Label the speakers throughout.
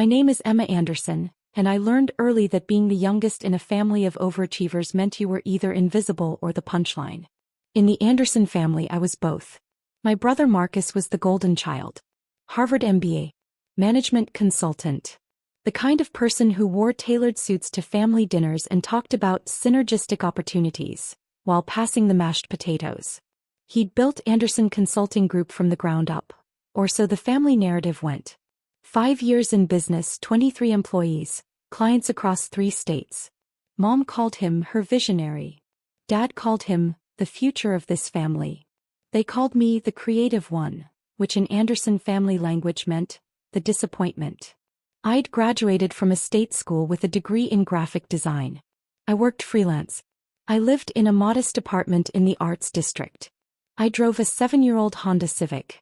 Speaker 1: My name is Emma Anderson, and I learned early that being the youngest in a family of overachievers meant you were either invisible or the punchline. In the Anderson family, I was both. My brother Marcus was the golden child. Harvard MBA. Management consultant. The kind of person who wore tailored suits to family dinners and talked about synergistic opportunities, while passing the mashed potatoes. He'd built Anderson Consulting Group from the ground up, or so the family narrative went. 5 years in business, 23 employees, clients across 3 states. Mom called him her visionary. Dad called him the future of this family. They called me the creative one, which in Anderson family language meant the disappointment. I'd graduated from a state school with a degree in graphic design. I worked freelance. I lived in a modest apartment in the Arts District. I drove a 7-year-old Honda Civic.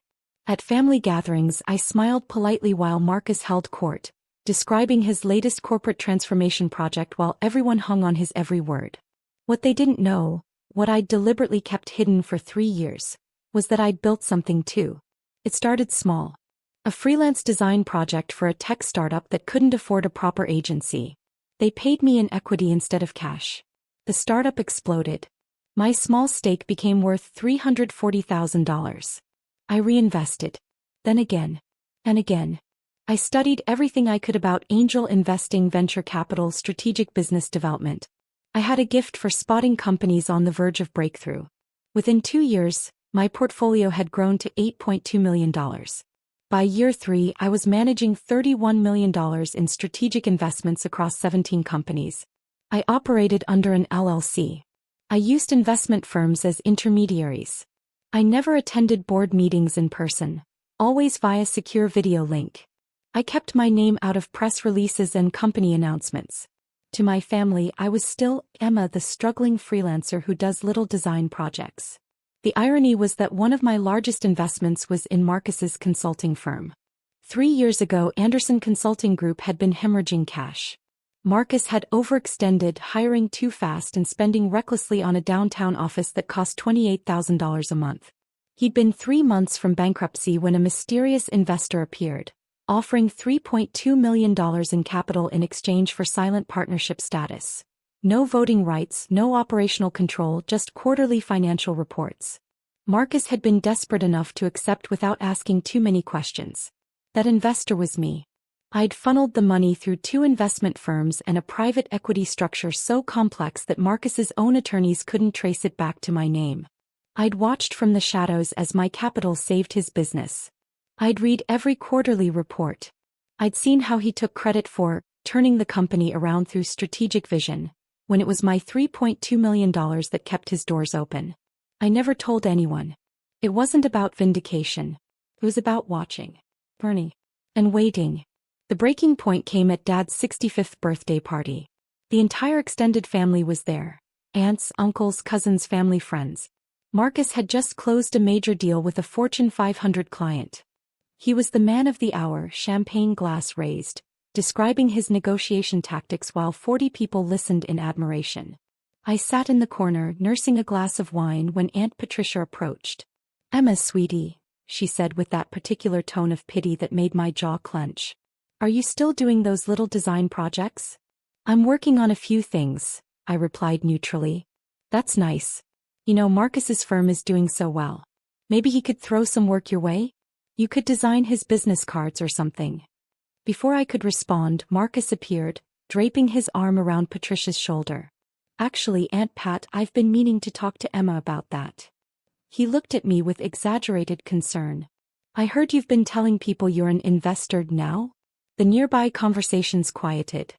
Speaker 1: At family gatherings, I smiled politely while Marcus held court, describing his latest corporate transformation project while everyone hung on his every word. What they didn't know, what I'd deliberately kept hidden for 3 years, was that I'd built something too. It started small. A freelance design project for a tech startup that couldn't afford a proper agency. They paid me in equity instead of cash. The startup exploded. My small stake became worth $340,000. I reinvested. Then again. And again. I studied everything I could about angel investing, venture capital, strategic business development. I had a gift for spotting companies on the verge of breakthrough. Within 2 years, my portfolio had grown to $8.2 million. By year 3, I was managing $31 million in strategic investments across 17 companies. I operated under an LLC. I used investment firms as intermediaries. I never attended board meetings in person, always via secure video link. I kept my name out of press releases and company announcements. To my family, I was still Emma, the struggling freelancer who does little design projects. The irony was that one of my largest investments was in Marcus's consulting firm. 3 years ago, Anderson Consulting Group had been hemorrhaging cash. Marcus had overextended, hiring too fast and spending recklessly on a downtown office that cost $28,000 a month. He'd been 3 months from bankruptcy when a mysterious investor appeared, offering $3.2 million in capital in exchange for silent partnership status. No voting rights, no operational control, just quarterly financial reports. Marcus had been desperate enough to accept without asking too many questions. That investor was me. I'd funneled the money through 2 investment firms and a private equity structure so complex that Marcus's own attorneys couldn't trace it back to my name. I'd watched from the shadows as my capital saved his business. I'd read every quarterly report. I'd seen how he took credit for turning the company around through strategic vision, when it was my $3.2 million that kept his doors open. I never told anyone. It wasn't about vindication. It was about watching, burning, and waiting. The breaking point came at Dad's 65th birthday party. The entire extended family was there. Aunts, uncles, cousins, family, friends. Marcus had just closed a major deal with a Fortune 500 client. He was the man of the hour, champagne glass raised, describing his negotiation tactics while 40 people listened in admiration. I sat in the corner, nursing a glass of wine when Aunt Patricia approached. "Emma, sweetie," she said with that particular tone of pity that made my jaw clench. "Are you still doing those little design projects?" "I'm working on a few things," I replied neutrally. "That's nice. You know, Marcus's firm is doing so well. Maybe he could throw some work your way? You could design his business cards or something." Before I could respond, Marcus appeared, draping his arm around Patricia's shoulder. "Actually, Aunt Pat, I've been meaning to talk to Emma about that." He looked at me with exaggerated concern. "I heard you've been telling people you're an investor now?" The nearby conversations quieted.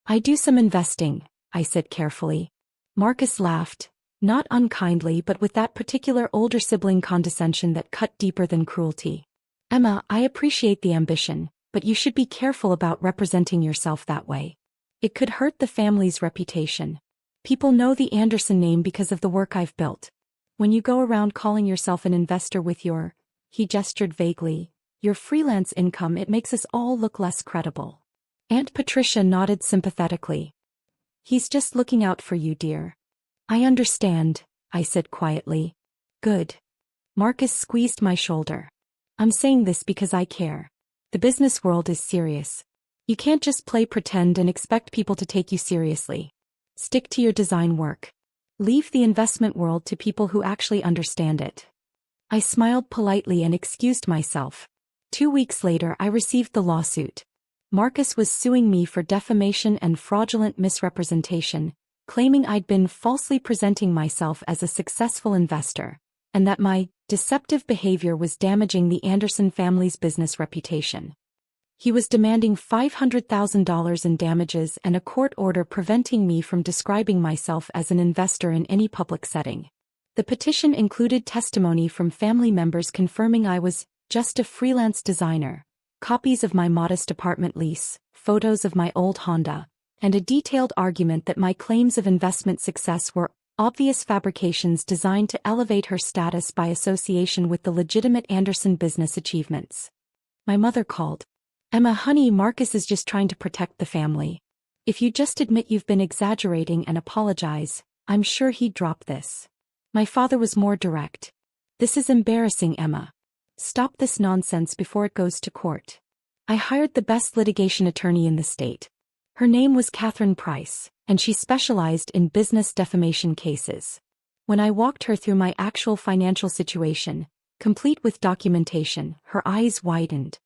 Speaker 1: "I do some investing," I said carefully. Marcus laughed, not unkindly but with that particular older sibling condescension that cut deeper than cruelty. "Emma, I appreciate the ambition, but you should be careful about representing yourself that way. It could hurt the family's reputation. People know the Anderson name because of the work I've built. When you go around calling yourself an investor with your," he gestured vaguely, "your freelance income, it makes us all look less credible." Aunt Patricia nodded sympathetically. "He's just looking out for you, dear." "I understand," I said quietly. "Good." Marcus squeezed my shoulder. "I'm saying this because I care. The business world is serious. You can't just play pretend and expect people to take you seriously. Stick to your design work. Leave the investment world to people who actually understand it. I smiled politely and excused myself. 2 weeks later, I received the lawsuit. Marcus was suing me for defamation and fraudulent misrepresentation, claiming I'd been falsely presenting myself as a successful investor, and that my deceptive behavior was damaging the Anderson family's business reputation. He was demanding $500,000 in damages and a court order preventing me from describing myself as an investor in any public setting. The petition included testimony from family members confirming I was just a freelance designer, copies of my modest apartment lease, photos of my old Honda, and a detailed argument that my claims of investment success were obvious fabrications designed to elevate her status by association with the legitimate Anderson business achievements. My mother called. "Emma, honey, Marcus is just trying to protect the family. If you just admit you've been exaggerating and apologize, I'm sure he'd drop this." My father was more direct. "This is embarrassing, Emma. Stop this nonsense before it goes to court." I hired the best litigation attorney in the state. Her name was Catherine Price, and she specialized in business defamation cases. When I walked her through my actual financial situation, complete with documentation, her eyes widened.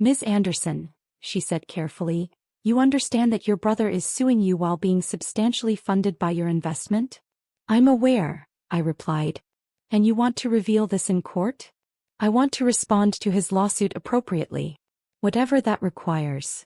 Speaker 1: "Ms. Anderson," she said carefully, "you understand that your brother is suing you while being substantially funded by your investment?" "I'm aware," I replied. "And you want to reveal this in court?" "I want to respond to his lawsuit appropriately. Whatever that requires."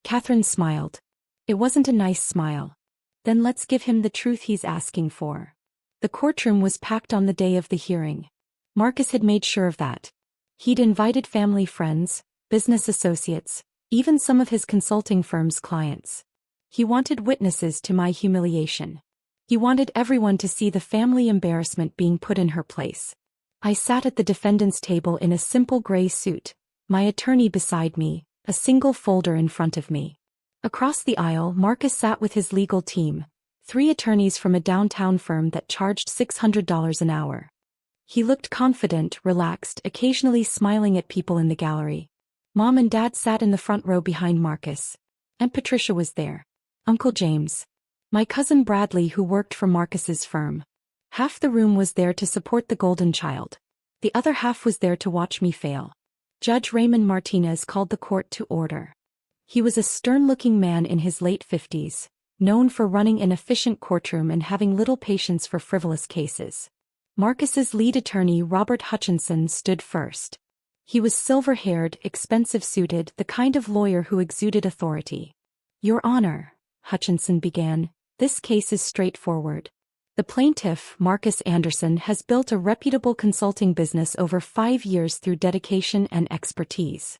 Speaker 1: Catherine smiled. It wasn't a nice smile. "Then let's give him the truth he's asking for." The courtroom was packed on the day of the hearing. Marcus had made sure of that. He'd invited family friends, business associates, even some of his consulting firm's clients. He wanted witnesses to my humiliation. He wanted everyone to see the family embarrassment being put in her place. I sat at the defendant's table in a simple gray suit, my attorney beside me, a single folder in front of me. Across the aisle, Marcus sat with his legal team, 3 attorneys from a downtown firm that charged $600 an hour. He looked confident, relaxed, occasionally smiling at people in the gallery. Mom and Dad sat in the front row behind Marcus. Aunt Patricia was there. Uncle James. My cousin Bradley, who worked for Marcus's firm. Half the room was there to support the golden child. The other half was there to watch me fail. Judge Raymond Martinez called the court to order. He was a stern-looking man in his late 50s, known for running an efficient courtroom and having little patience for frivolous cases. Marcus's lead attorney, Robert Hutchinson, stood first. He was silver-haired, expensive-suited, the kind of lawyer who exuded authority. "Your Honor," Hutchinson began, "this case is straightforward. The plaintiff, Marcus Anderson, has built a reputable consulting business over 5 years through dedication and expertise.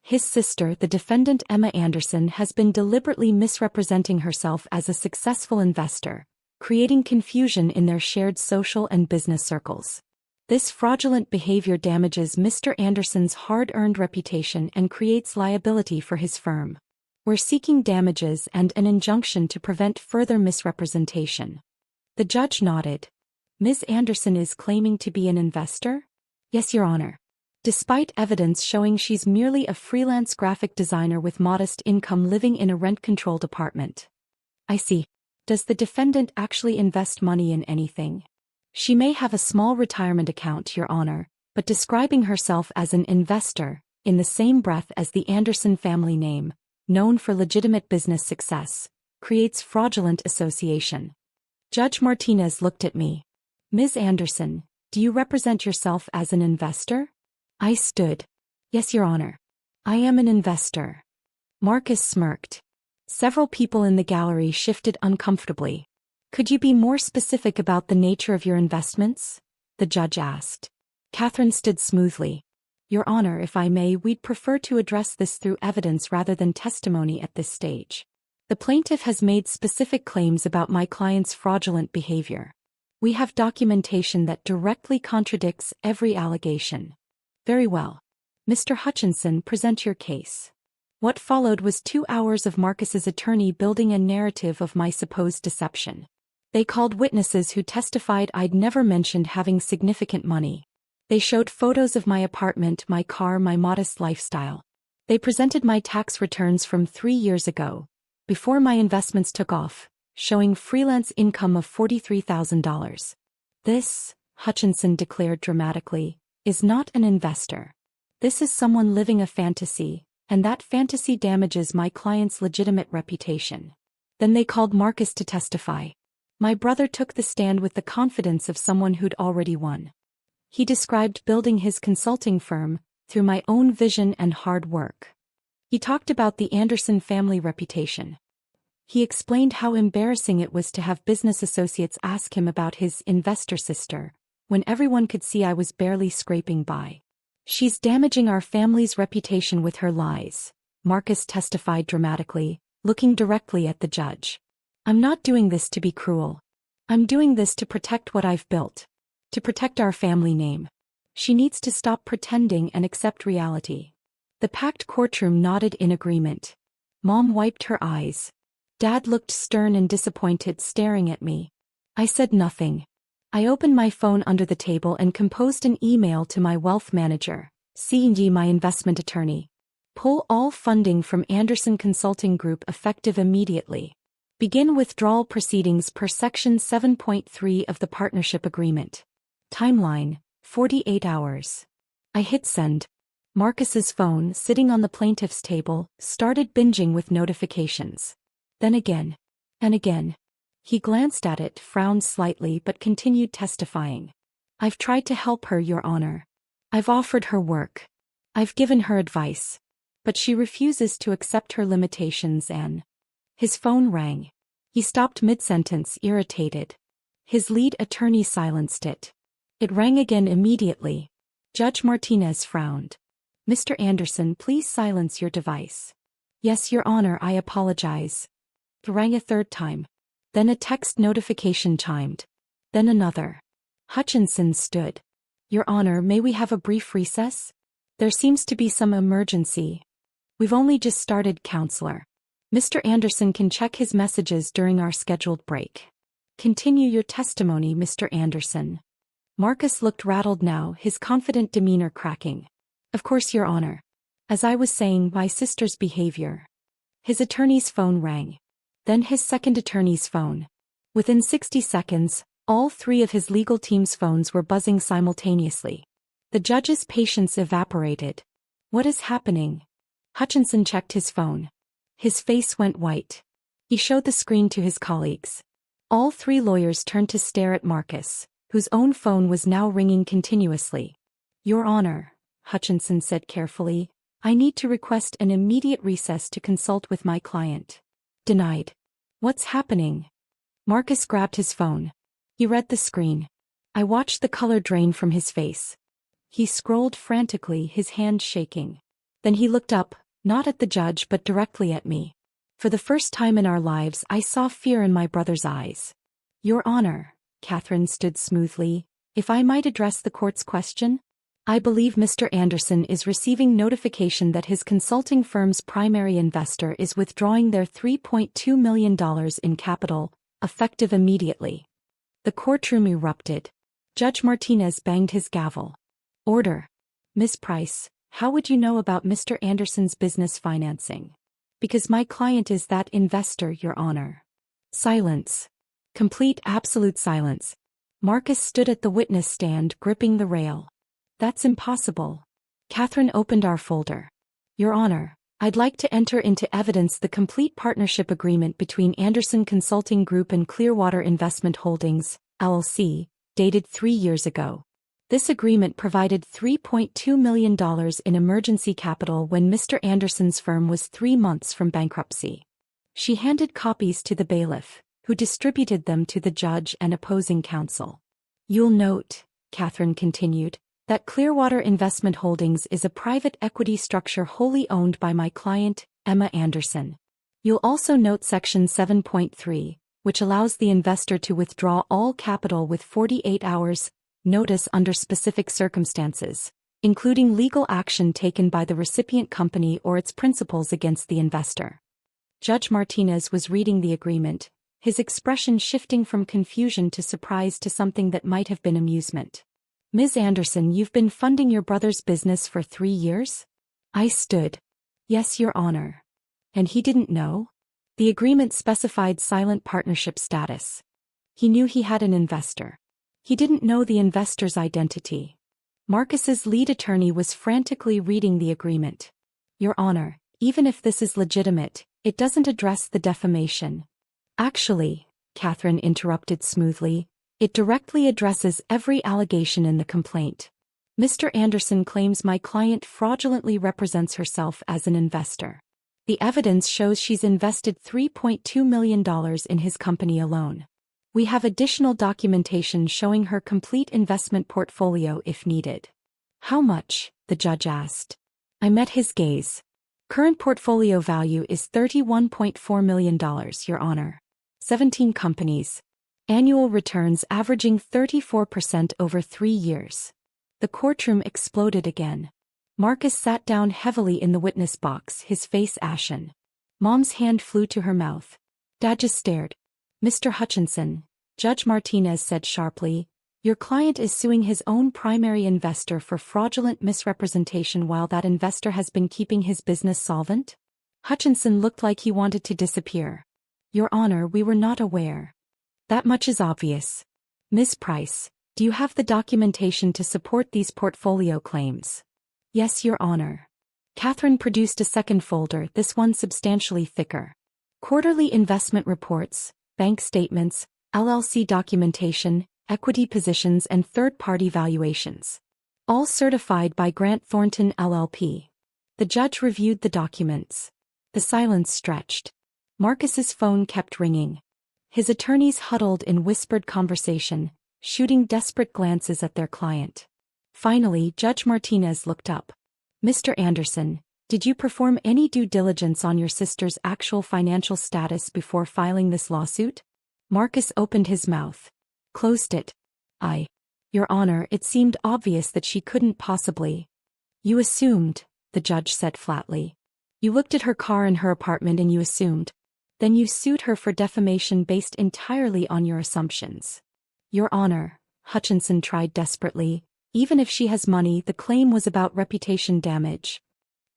Speaker 1: His sister, the defendant Emma Anderson, has been deliberately misrepresenting herself as a successful investor, creating confusion in their shared social and business circles. This fraudulent behavior damages Mr. Anderson's hard-earned reputation and creates liability for his firm. We're seeking damages and an injunction to prevent further misrepresentation." The judge nodded. "Ms. Anderson is claiming to be an investor?" "Yes, Your Honor. Despite evidence showing she's merely a freelance graphic designer with modest income living in a rent-controlled apartment." "I see. Does the defendant actually invest money in anything?" "She may have a small retirement account, Your Honor, but describing herself as an investor, in the same breath as the Anderson family name, known for legitimate business success, creates fraudulent association." Judge Martinez looked at me. "Ms. Anderson, do you represent yourself as an investor?" I stood. "Yes, Your Honor. I am an investor." Marcus smirked. Several people in the gallery shifted uncomfortably. "Could you be more specific about the nature of your investments?" the judge asked. Catherine stood smoothly. "Your Honor, if I may, we'd prefer to address this through evidence rather than testimony at this stage. The plaintiff has made specific claims about my client's fraudulent behavior. We have documentation that directly contradicts every allegation." "Very well. Mr. Hutchinson, present your case." What followed was 2 hours of Marcus's attorney building a narrative of my supposed deception. They called witnesses who testified I'd never mentioned having significant money. They showed photos of my apartment, my car, my modest lifestyle. They presented my tax returns from 3 years ago, before my investments took off, showing freelance income of $43,000. This, Hutchinson declared dramatically, is not an investor. This is someone living a fantasy, and that fantasy damages my client's legitimate reputation. Then they called Marcus to testify. My brother took the stand with the confidence of someone who'd already won. He described building his consulting firm through my own vision and hard work. He talked about the Anderson family reputation. He explained how embarrassing it was to have business associates ask him about his investor sister, when everyone could see I was barely scraping by. She's damaging our family's reputation with her lies, Marcus testified dramatically, looking directly at the judge. I'm not doing this to be cruel. I'm doing this to protect what I've built. To protect our family name. She needs to stop pretending and accept reality. The packed courtroom nodded in agreement. Mom wiped her eyes. Dad looked stern and disappointed, staring at me. I said nothing. I opened my phone under the table and composed an email to my wealth manager, C&G, my investment attorney. Pull all funding from Anderson Consulting Group effective immediately. Begin withdrawal proceedings per Section 7.3 of the partnership agreement. Timeline, 48 hours. I hit send. Marcus's phone, sitting on the plaintiff's table, started binging with notifications. Then again. And again. He glanced at it, frowned slightly, but continued testifying. I've tried to help her, Your Honor. I've offered her work. I've given her advice. But she refuses to accept her limitations and... His phone rang. He stopped mid-sentence, irritated. His lead attorney silenced it. It rang again immediately. Judge Martinez frowned. Mr. Anderson, please silence your device. Yes, Your Honor, I apologize. It rang a third time. Then a text notification chimed. Then another. Hutchinson stood. Your Honor, may we have a brief recess? There seems to be some emergency. We've only just started, Counselor. Mr. Anderson can check his messages during our scheduled break. Continue your testimony, Mr. Anderson. Marcus looked rattled now, his confident demeanor cracking. Of course, Your Honor. As I was saying, my sister's behavior. His attorney's phone rang. Then his second attorney's phone. Within 60 seconds, all three of his legal team's phones were buzzing simultaneously. The judge's patience evaporated. What is happening? Hutchinson checked his phone. His face went white. He showed the screen to his colleagues. All three lawyers turned to stare at Marcus, whose own phone was now ringing continuously. Your Honor, Hutchinson said carefully, I need to request an immediate recess to consult with my client. Denied. What's happening? Marcus grabbed his phone. He read the screen. I watched the color drain from his face. He scrolled frantically, his hand shaking. Then he looked up, not at the judge but directly at me. For the first time in our lives, I saw fear in my brother's eyes. Your Honor, Catherine stood smoothly, if I might address the court's question? I believe Mr. Anderson is receiving notification that his consulting firm's primary investor is withdrawing their $3.2 million in capital, effective immediately. The courtroom erupted. Judge Martinez banged his gavel. Order. Ms. Price, how would you know about Mr. Anderson's business financing? Because my client is that investor, Your Honor. Silence. Complete absolute silence. Marcus stood at the witness stand, gripping the rail. That's impossible. Catherine opened our folder. Your Honor, I'd like to enter into evidence the complete partnership agreement between Anderson Consulting Group and Clearwater Investment Holdings, LLC, dated 3 years ago. This agreement provided $3.2 million in emergency capital when Mr. Anderson's firm was 3 months from bankruptcy. She handed copies to the bailiff, who distributed them to the judge and opposing counsel. You'll note, Catherine continued, that Clearwater Investment Holdings is a private equity structure wholly owned by my client, Emma Anderson. You'll also note Section 7.3, which allows the investor to withdraw all capital with 48 hours notice under specific circumstances, including legal action taken by the recipient company or its principals against the investor. Judge Martinez was reading the agreement, his expression shifting from confusion to surprise to something that might have been amusement. Ms. Anderson, you've been funding your brother's business for 3 years? I stood. Yes, Your Honor. And he didn't know? The agreement specified silent partnership status. He knew he had an investor. He didn't know the investor's identity. Marcus's lead attorney was frantically reading the agreement. Your Honor, even if this is legitimate, it doesn't address the defamation. Actually, Catherine interrupted smoothly, it directly addresses every allegation in the complaint. Mr. Anderson claims my client fraudulently represents herself as an investor. The evidence shows she's invested $3.2 million in his company alone. We have additional documentation showing her complete investment portfolio if needed. How much? The judge asked. I met his gaze. Current portfolio value is $31.4 million, Your Honor. 17 companies. Annual returns averaging 34% over 3 years. The courtroom exploded again. Marcus sat down heavily in the witness box, his face ashen. Mom's hand flew to her mouth. Dad just stared. Mr. Hutchinson, Judge Martinez said sharply, your client is suing his own primary investor for fraudulent misrepresentation while that investor has been keeping his business solvent? Hutchinson looked like he wanted to disappear. Your Honor, we were not aware. That much is obvious. Ms. Price, do you have the documentation to support these portfolio claims? Yes, Your Honor. Catherine produced a second folder, this one substantially thicker. Quarterly investment reports, bank statements, LLC documentation, equity positions and third-party valuations. All certified by Grant Thornton LLP. The judge reviewed the documents. The silence stretched. Marcus's phone kept ringing. His attorneys huddled in whispered conversation, shooting desperate glances at their client. Finally, Judge Martinez looked up. Mr. Anderson, did you perform any due diligence on your sister's actual financial status before filing this lawsuit? Marcus opened his mouth. Closed it. Your Honor, it seemed obvious that she couldn't possibly. You assumed, the judge said flatly. You looked at her car in her apartment and you assumed. Then you sued her for defamation based entirely on your assumptions. Your Honor, Hutchinson tried desperately, even if she has money, the claim was about reputation damage.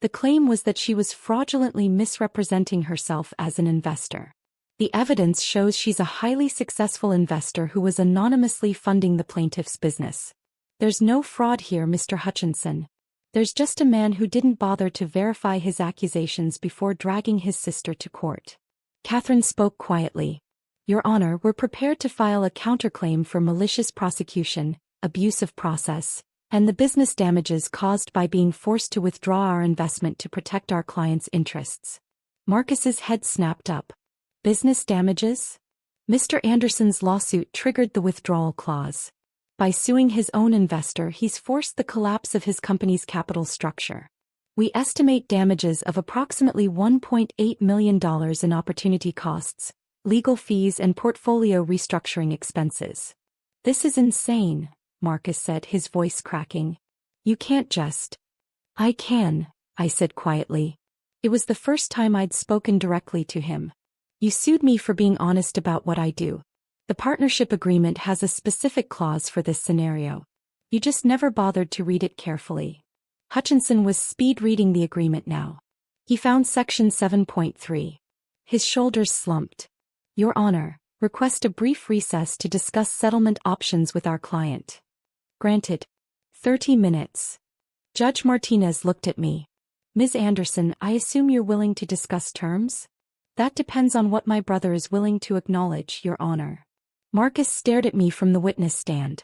Speaker 1: The claim was that she was fraudulently misrepresenting herself as an investor. The evidence shows she's a highly successful investor who was anonymously funding the plaintiff's business. There's no fraud here, Mr. Hutchinson. There's just a man who didn't bother to verify his accusations before dragging his sister to court. Catherine spoke quietly. Your Honor, we're prepared to file a counterclaim for malicious prosecution, abuse of process, and the business damages caused by being forced to withdraw our investment to protect our client's interests. Marcus's head snapped up. Business damages? Mr. Anderson's lawsuit triggered the withdrawal clause. By suing his own investor, he's forced the collapse of his company's capital structure. We estimate damages of approximately $1.8 million in opportunity costs, legal fees and portfolio restructuring expenses. This is insane, Marcus said, his voice cracking. You can't just. I can, I said quietly. It was the first time I'd spoken directly to him. You sued me for being honest about what I do. The partnership agreement has a specific clause for this scenario. You just never bothered to read it carefully. Hutchinson was speed reading the agreement now. He found section 7.3. His shoulders slumped. Your Honor, request a brief recess to discuss settlement options with our client. Granted. 30 minutes. Judge Martinez looked at me. Ms. Anderson, I assume you're willing to discuss terms? That depends on what my brother is willing to acknowledge, Your Honor. Marcus stared at me from the witness stand.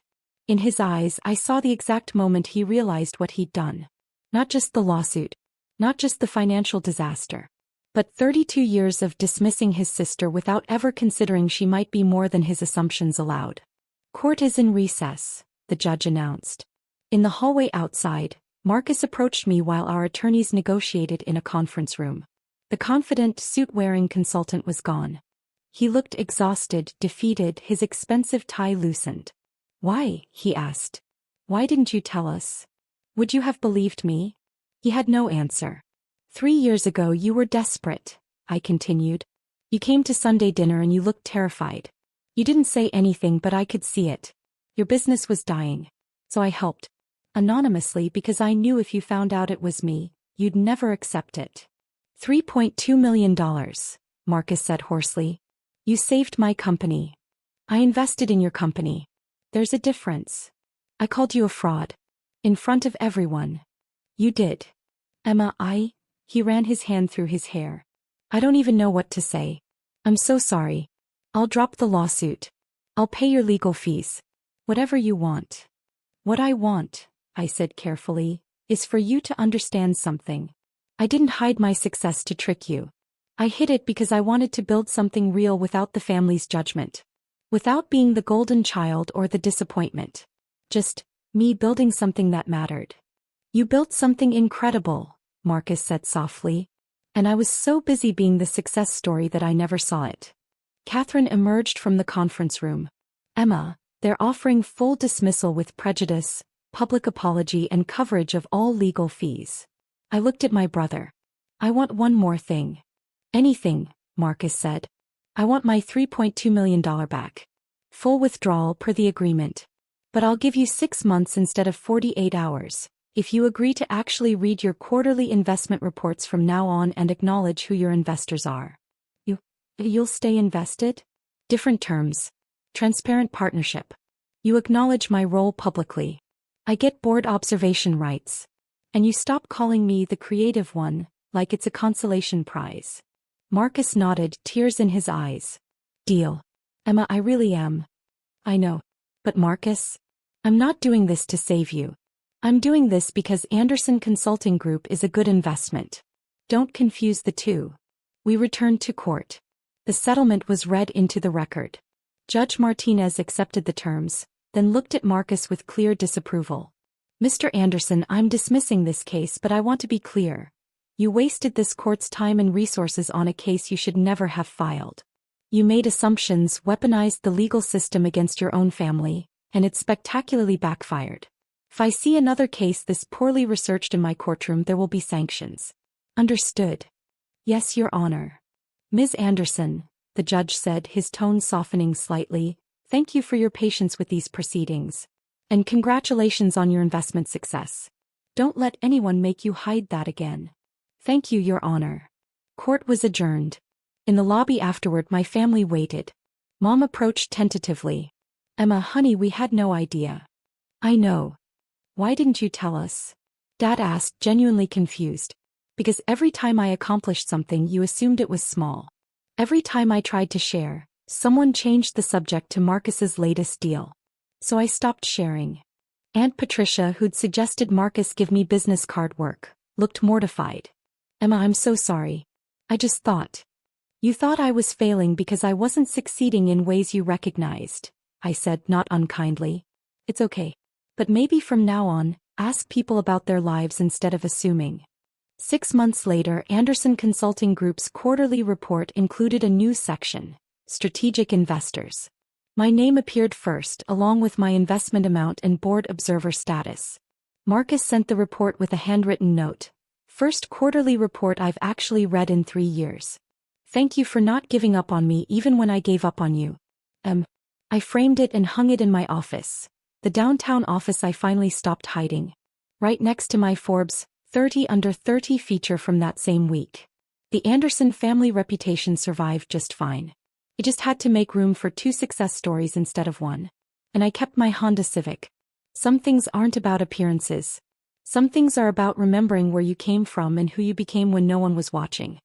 Speaker 1: In his eyes, I saw the exact moment he realized what he'd done. Not just the lawsuit. Not just the financial disaster. But 32 years of dismissing his sister without ever considering she might be more than his assumptions allowed. Court is in recess, the judge announced. In the hallway outside, Marcus approached me while our attorneys negotiated in a conference room. The confident, suit-wearing consultant was gone. He looked exhausted, defeated, his expensive tie loosened. Why? He asked. Why didn't you tell us? Would you have believed me? He had no answer. 3 years ago you were desperate, I continued. You came to Sunday dinner and you looked terrified. You didn't say anything but I could see it. Your business was dying. So I helped. Anonymously because I knew if you found out it was me, you'd never accept it. $3.2 million, Marcus said hoarsely. You saved my company. I invested in your company. There's a difference. I called you a fraud. In front of everyone. You did. Emma, he ran his hand through his hair. I don't even know what to say. I'm so sorry. I'll drop the lawsuit. I'll pay your legal fees. Whatever you want. What I want, I said carefully, is for you to understand something. I didn't hide my success to trick you. I hid it because I wanted to build something real without the family's judgment. Without being the golden child or the disappointment. Just me building something that mattered. You built something incredible, Marcus said softly. And I was so busy being the success story that I never saw it. Catherine emerged from the conference room. Emma, they're offering full dismissal with prejudice, public apology and coverage of all legal fees. I looked at my brother. I want one more thing. Anything, Marcus said. I want my $3.2 million back. Full withdrawal per the agreement. But I'll give you 6 months instead of 48 hours, if you agree to actually read your quarterly investment reports from now on and acknowledge who your investors are. You'll stay invested? Different terms. Transparent partnership. You acknowledge my role publicly. I get board observation rights. And you stop calling me the creative one, like it's a consolation prize. Marcus nodded, tears in his eyes. Deal. Emma, I really am. I know. But Marcus, I'm not doing this to save you. I'm doing this because Anderson Consulting Group is a good investment. Don't confuse the two. We returned to court. The settlement was read into the record. Judge Martinez accepted the terms, then looked at Marcus with clear disapproval. Mr. Anderson, I'm dismissing this case, but I want to be clear. You wasted this court's time and resources on a case you should never have filed. You made assumptions, weaponized the legal system against your own family, and it spectacularly backfired. If I see another case this poorly researched in my courtroom, there will be sanctions. Understood. Yes, Your Honor. Ms. Anderson, the judge said, his tone softening slightly, thank you for your patience with these proceedings. And congratulations on your investment success. Don't let anyone make you hide that again. Thank you, Your Honor. Court was adjourned. In the lobby afterward, my family waited. Mom approached tentatively. Emma, honey, we had no idea. I know. Why didn't you tell us? Dad asked, genuinely confused. Because every time I accomplished something, you assumed it was small. Every time I tried to share, someone changed the subject to Marcus's latest deal. So I stopped sharing. Aunt Patricia, who'd suggested Marcus give me business card work, looked mortified. Emma, I'm so sorry. I just thought. You thought I was failing because I wasn't succeeding in ways you recognized, I said, not unkindly. It's okay. But maybe from now on, ask people about their lives instead of assuming. 6 months later, Anderson Consulting Group's quarterly report included a new section, Strategic Investors. My name appeared first, along with my investment amount and board observer status. Marcus sent the report with a handwritten note. First quarterly report I've actually read in 3 years. Thank you for not giving up on me even when I gave up on you. I framed it and hung it in my office. The downtown office I finally stopped hiding. Right next to my Forbes 30 Under 30 feature from that same week. The Anderson family reputation survived just fine. I just had to make room for 2 success stories instead of 1. And I kept my Honda Civic. Some things aren't about appearances. Some things are about remembering where you came from and who you became when no one was watching.